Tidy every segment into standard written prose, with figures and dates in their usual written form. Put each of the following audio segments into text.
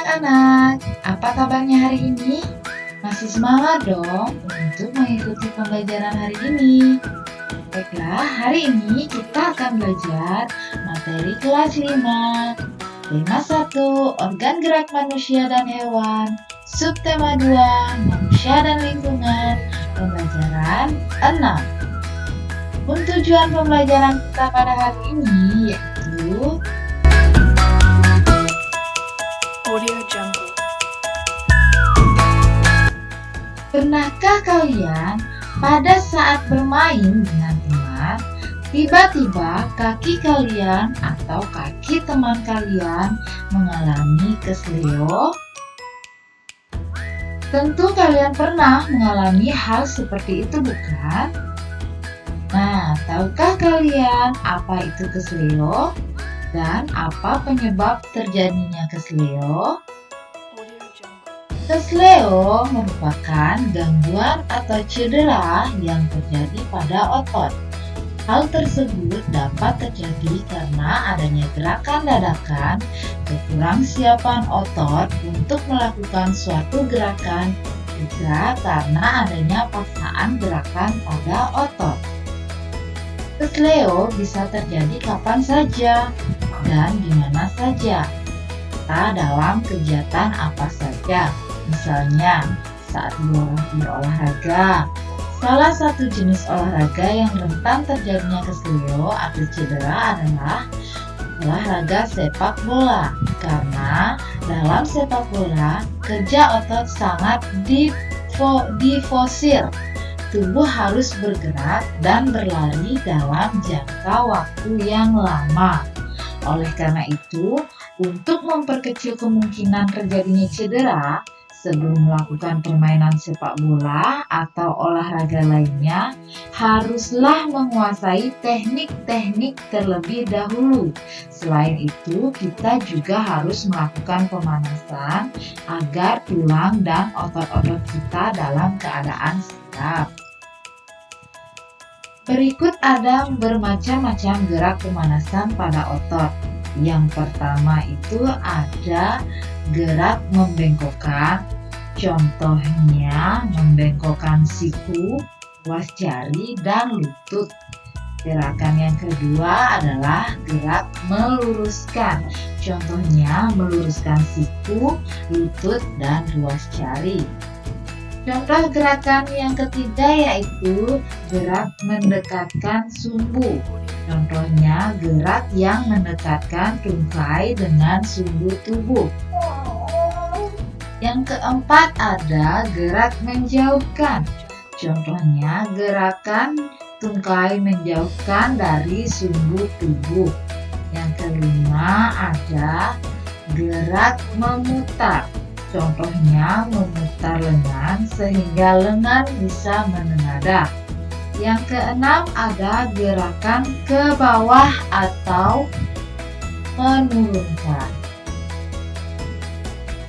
anak-anak, apa kabarnya hari ini? Masih semangat dong untuk mengikuti pembelajaran hari ini. Baiklah, hari ini kita akan belajar materi kelas 5. Tema 1, organ gerak manusia dan hewan. Subtema 2, manusia dan lingkungan. Pembelajaran 6. Tujuan pembelajaran kita pada hari ini yaitu Audio Jungle. pernahkah kalian pada saat bermain dengan teman, tiba-tiba kaki kalian atau kaki teman kalian mengalami kesleo? Tentu kalian pernah mengalami hal seperti itu, bukan? Nah, tahukah kalian apa itu kesleo? Dan apa penyebab terjadinya kesleo? Audio Jungle. Kesleo merupakan gangguan atau cedera yang terjadi pada otot. Hal tersebut dapat terjadi karena adanya gerakan dadakan, kekurangsiapan otot untuk melakukan suatu gerakan, juga karena adanya paksaan gerakan pada otot. Kesleo bisa terjadi kapan saja dan di mana saja, serta dalam kegiatan apa saja. Misalnya, saat berolahraga. Salah satu jenis olahraga yang rentan terjadinya kesleo atau cedera adalah olahraga sepak bola. Karena dalam sepak bola, kerja otot sangat difosil. Tubuh harus bergerak dan berlari dalam jangka waktu yang lama. Oleh karena itu, untuk memperkecil kemungkinan terjadinya cedera, sebelum melakukan permainan sepak bola atau olahraga lainnya, haruslah menguasai teknik-teknik terlebih dahulu. Selain itu, kita juga harus melakukan pemanasan agar tulang dan otot-otot kita dalam keadaan siap. Berikut ada bermacam-macam gerak pemanasan pada otot. Yang pertama itu ada gerak membengkokkan, contohnya membengkokkan siku, ruas jari, dan lutut. Gerakan yang kedua adalah gerak meluruskan, contohnya meluruskan siku, lutut, dan ruas jari. Contoh gerakan yang ketiga yaitu gerak mendekatkan sumbu. Contohnya gerak yang mendekatkan tungkai dengan sumbu tubuh. Yang keempat ada gerak menjauhkan. Contohnya gerakan tungkai menjauhkan dari sumbu tubuh. Yang kelima ada gerak memutar. Contohnya memutar lengan sehingga lengan bisa menengadah. Yang keenam ada gerakan ke bawah atau menurunkan.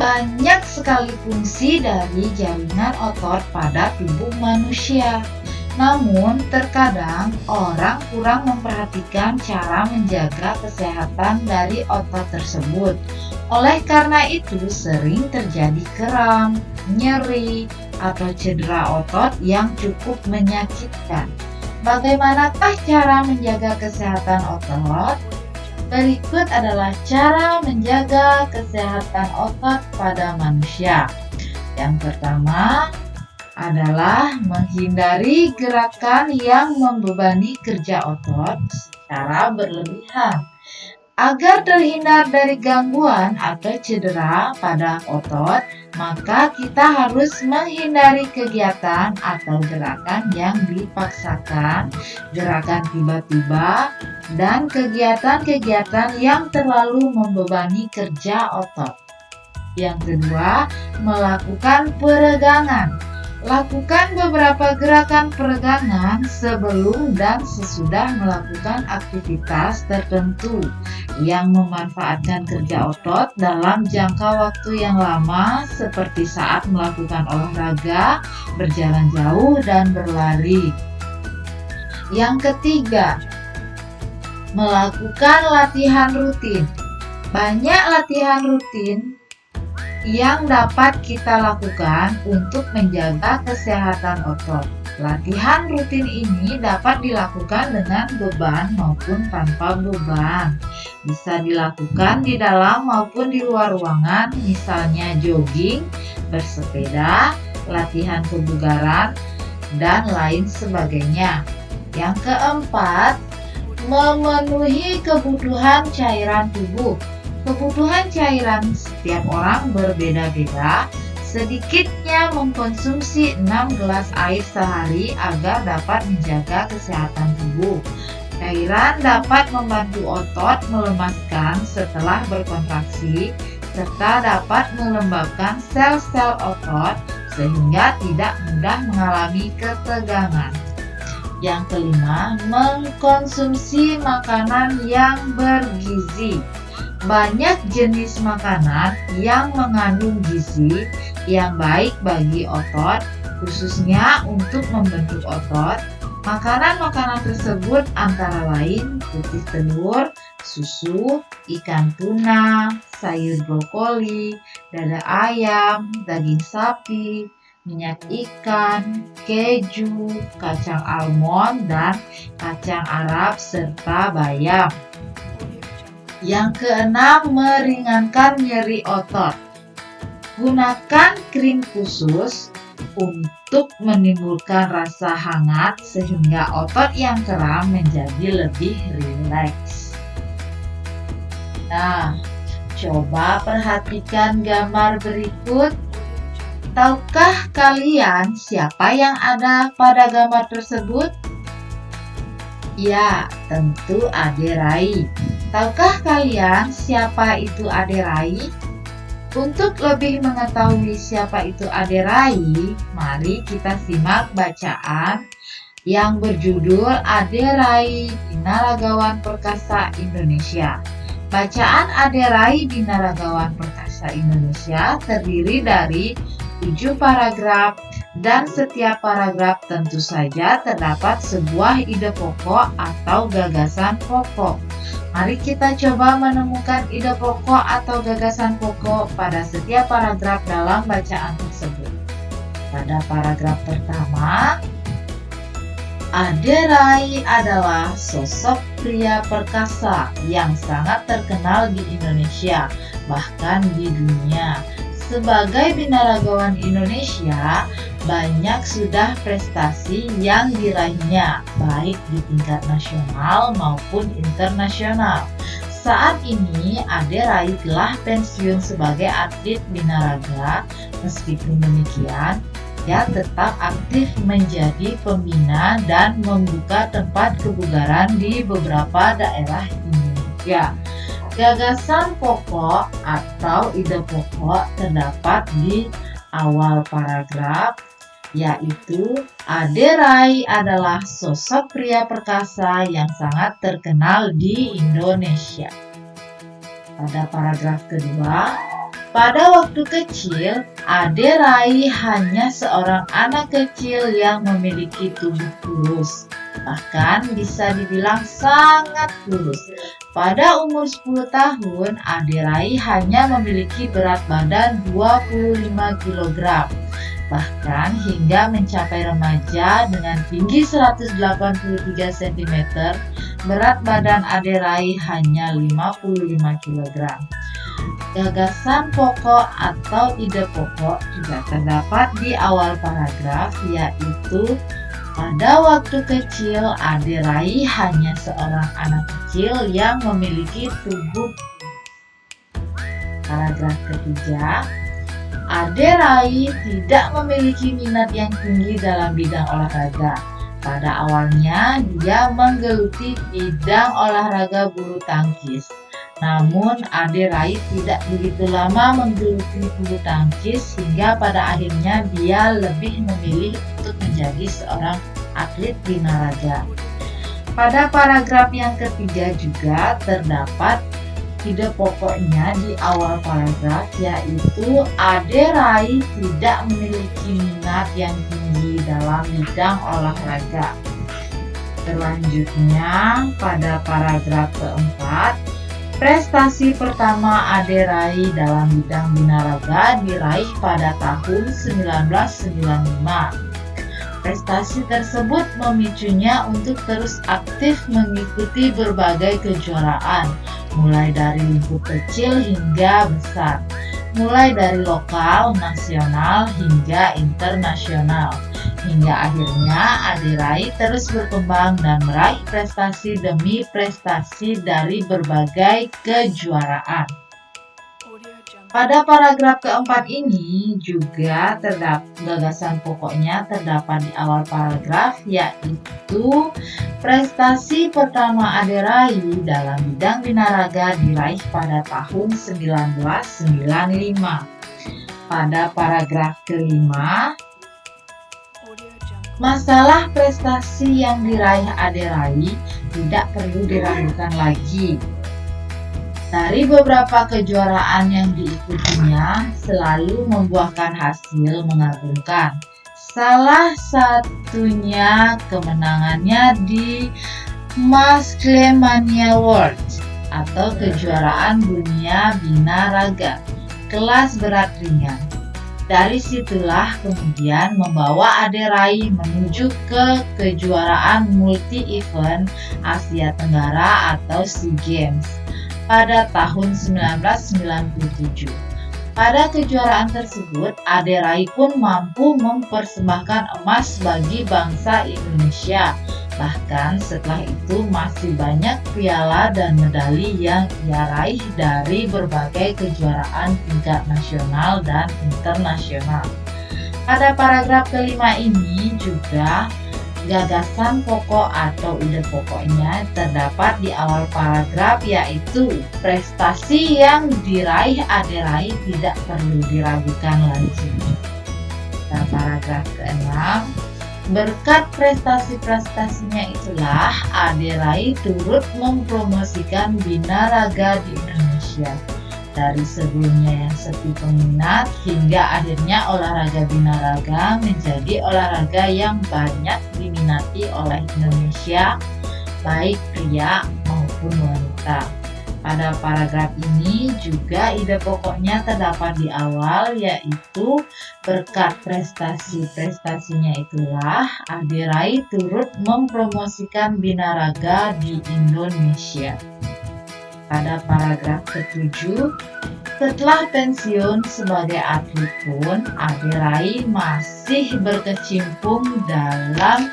Banyak sekali fungsi dari jaringan otot pada tubuh manusia. Namun, terkadang orang kurang memperhatikan cara menjaga kesehatan dari otot tersebut. Oleh karena itu, sering terjadi kram, nyeri, atau cedera otot yang cukup menyakitkan. Bagaimanakah cara menjaga kesehatan otot? Berikut adalah cara menjaga kesehatan otot pada manusia. Yang pertama adalah menghindari gerakan yang membebani kerja otot secara berlebihan. Agar terhindar dari gangguan atau cedera pada otot, maka kita harus menghindari kegiatan atau gerakan yang dipaksakan, gerakan tiba-tiba, dan kegiatan-kegiatan yang terlalu membebani kerja otot. Yang kedua, melakukan peregangan. Lakukan beberapa gerakan peregangan sebelum dan sesudah melakukan aktivitas tertentu yang memanfaatkan kerja otot dalam jangka waktu yang lama, seperti saat melakukan olahraga, berjalan jauh, dan berlari. Yang ketiga, melakukan latihan rutin. Banyak latihan rutin yang dapat kita lakukan untuk menjaga kesehatan otot. Latihan rutin ini dapat dilakukan dengan beban maupun tanpa beban. Bisa dilakukan di dalam maupun di luar ruangan, misalnya jogging, bersepeda, latihan kebugaran, dan lain sebagainya. Yang keempat, memenuhi kebutuhan cairan tubuh. Kebutuhan cairan setiap orang berbeda-beda. Sedikitnya mengkonsumsi 6 gelas air sehari agar dapat menjaga kesehatan tubuh. Cairan dapat membantu otot melemaskan setelah berkontraksi, serta dapat melembabkan sel-sel otot sehingga tidak mudah mengalami ketegangan. Yang kelima, mengkonsumsi makanan yang bergizi. Banyak jenis makanan yang mengandung gizi yang baik bagi otot, khususnya untuk membentuk otot. Makanan-makanan tersebut antara lain putih telur, susu, ikan tuna, sayur brokoli, dada ayam, daging sapi, minyak ikan, keju, kacang almond, dan kacang Arab, serta bayam. Yang keenam, meringankan nyeri otot. Gunakan krim khusus untuk menimbulkan rasa hangat sehingga otot yang kram menjadi lebih rileks. Nah, coba perhatikan gambar berikut. Tahukah kalian siapa yang ada pada gambar tersebut? Ya, tentu Ade Rai. Tahukah kalian siapa itu Ade Rai? Untuk lebih mengetahui siapa itu Ade Rai, mari kita simak bacaan yang berjudul Ade Rai Binaragawan Perkasa Indonesia. Bacaan Ade Rai Binaragawan Perkasa Indonesia terdiri dari 7 paragraf, dan setiap paragraf tentu saja terdapat sebuah ide pokok atau gagasan pokok. Mari kita coba menemukan ide pokok atau gagasan pokok pada setiap paragraf dalam bacaan tersebut. Pada paragraf pertama, Ade Rai adalah sosok pria perkasa yang sangat terkenal di Indonesia, bahkan di dunia. Sebagai binaragawan Indonesia, banyak sudah prestasi yang diraihnya, baik di tingkat nasional maupun internasional. Saat ini, Ade Rai telah pensiun sebagai atlet binaraga. Meskipun demikian, ia tetap aktif menjadi pembina dan membuka tempat kebugaran di beberapa daerah Indonesia. Gagasan pokok atau ide pokok terdapat di awal paragraf, yaitu Ade Rai adalah sosok pria perkasa yang sangat terkenal di Indonesia. Pada paragraf kedua, pada waktu kecil, Ade Rai hanya seorang anak kecil yang memiliki tubuh kurus, bahkan bisa dibilang sangat kurus. Pada umur 10 tahun, Ade Rai hanya memiliki berat badan 25 kg. Bahkan hingga mencapai remaja dengan tinggi 183 cm, berat badan Ade Rai hanya 55 kg. Gagasan pokok atau ide pokok juga terdapat di awal paragraf, yaitu pada waktu kecil, Ade Rai hanya seorang anak kecil yang memiliki tubuh. Paragraf ketiga, Ade Rai tidak memiliki minat yang tinggi dalam bidang olahraga. Pada awalnya, dia menggeluti bidang olahraga bulu tangkis. Namun, Ade Rai tidak begitu lama menggeluti bulu tangkis hingga pada akhirnya dia lebih memilih untuk menjadi seorang atlet binaraga. Pada paragraf yang ketiga juga terdapat ide pokoknya di awal paragraf, yaitu Ade Rai tidak memiliki minat yang tinggi dalam bidang olahraga. Selanjutnya pada paragraf keempat Prestasi pertama Ade raih dalam bidang binaraga diraih pada tahun 1995. Prestasi tersebut memicunya untuk terus aktif mengikuti berbagai kejuaraan, mulai dari lingkup kecil hingga besar, mulai dari lokal, nasional, hingga internasional. Hingga akhirnya Ade raih terus berkembang dan meraih prestasi demi prestasi dari berbagai kejuaraan. Audio Jungle. Pada paragraf keempat ini juga terdapat gagasan pokoknya terdapat di awal paragraf, yaitu prestasi pertama Ade raih dalam bidang binaraga diraih pada tahun 1995. Pada paragraf kelima, Audio Jungle. masalah prestasi yang diraih Ade raih tidak perlu diragukan lagi. Dari beberapa kejuaraan yang diikutinya selalu membuahkan hasil mengagumkan. Salah satunya kemenangannya di Masclemania World atau kejuaraan dunia binaraga kelas berat ringan. Dari situlah kemudian membawa Ade raih menuju ke kejuaraan multi-event Asia Tenggara atau SEA Games pada tahun 1997. Pada kejuaraan tersebut, Ade raih pun mampu mempersembahkan emas bagi bangsa Indonesia. Bahkan setelah itu masih banyak piala dan medali yang ia raih dari berbagai kejuaraan tingkat nasional dan internasional. Pada paragraf kelima ini juga gagasan pokok atau ide pokoknya terdapat di awal paragraf, yaitu prestasi yang diraih Ade raih tidak perlu diragukan lagi. Pada paragraf ke-6, berkat prestasi-prestasinya itulah Ade raih turut mempromosikan binaraga di Indonesia. Dari sebelumnya yang sepi peminat hingga akhirnya olahraga binaraga menjadi olahraga yang banyak diminati oleh Indonesia, baik pria maupun wanita. Pada paragraf ini juga ide pokoknya terdapat di awal, yaitu berkat prestasi-prestasinya itulah Ade raih turut mempromosikan binaraga di Indonesia. Pada paragraf ke-7, setelah pensiun sebagai atlet pun Ade raih masih berkecimpung dalam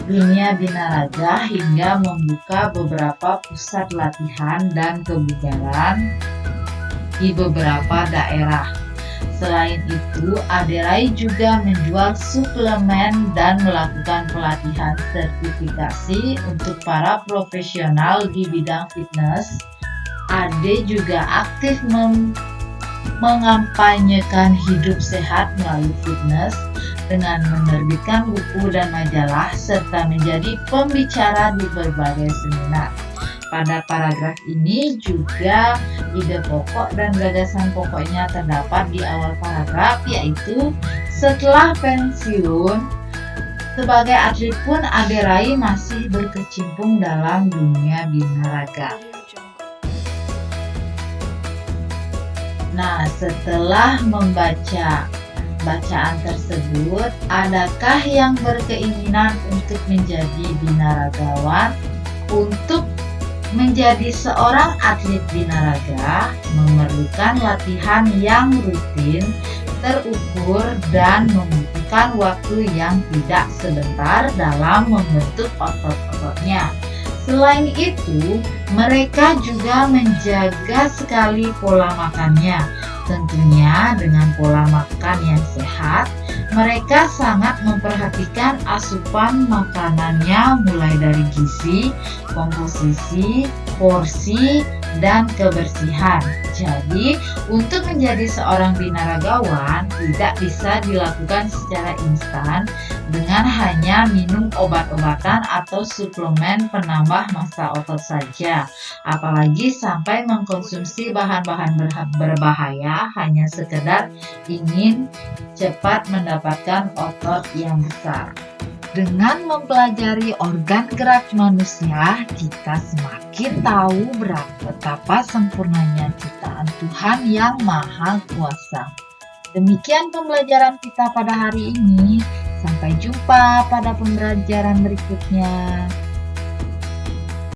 dunia binaraga hingga membuka beberapa pusat latihan dan kebugaran di beberapa daerah. Selain itu, Ade raih juga menjual suplemen dan melakukan pelatihan sertifikasi untuk para profesional di bidang fitness. Ade juga aktif mengampanyekan hidup sehat melalui fitness dengan menerbitkan buku dan majalah serta menjadi pembicara di berbagai seminar. Pada paragraf ini juga ide pokok dan gagasan pokoknya terdapat di awal paragraf, yaitu setelah pensiun sebagai atlet pun Ade raih masih berkecimpung dalam dunia binaraga. Audio Jungle. Nah, setelah membaca bacaan tersebut, adakah yang berkeinginan untuk menjadi binaragawan? Untuk menjadi seorang atlet binaraga memerlukan latihan yang rutin, terukur, dan membutuhkan waktu yang tidak sebentar dalam membentuk otot-ototnya. Selain itu, mereka juga menjaga sekali pola makannya. Tentunya dengan pola makan yang sehat, mereka sangat memperhatikan asupan makanannya mulai dari gizi, komposisi, porsi, dan kebersihan. Jadi, untuk menjadi seorang binaragawan tidak bisa dilakukan secara instan dengan hanya minum obat-obatan atau suplemen penambah massa otot saja. Apalagi sampai mengkonsumsi bahan-bahan berbahaya hanya sekedar ingin cepat mendapatkan otot yang besar. Dengan mempelajari organ gerak manusia, kita semakin tahu betapa sempurnanya ciptaan Tuhan yang Maha Kuasa. Demikian pembelajaran kita pada hari ini. Sampai jumpa pada pembelajaran berikutnya.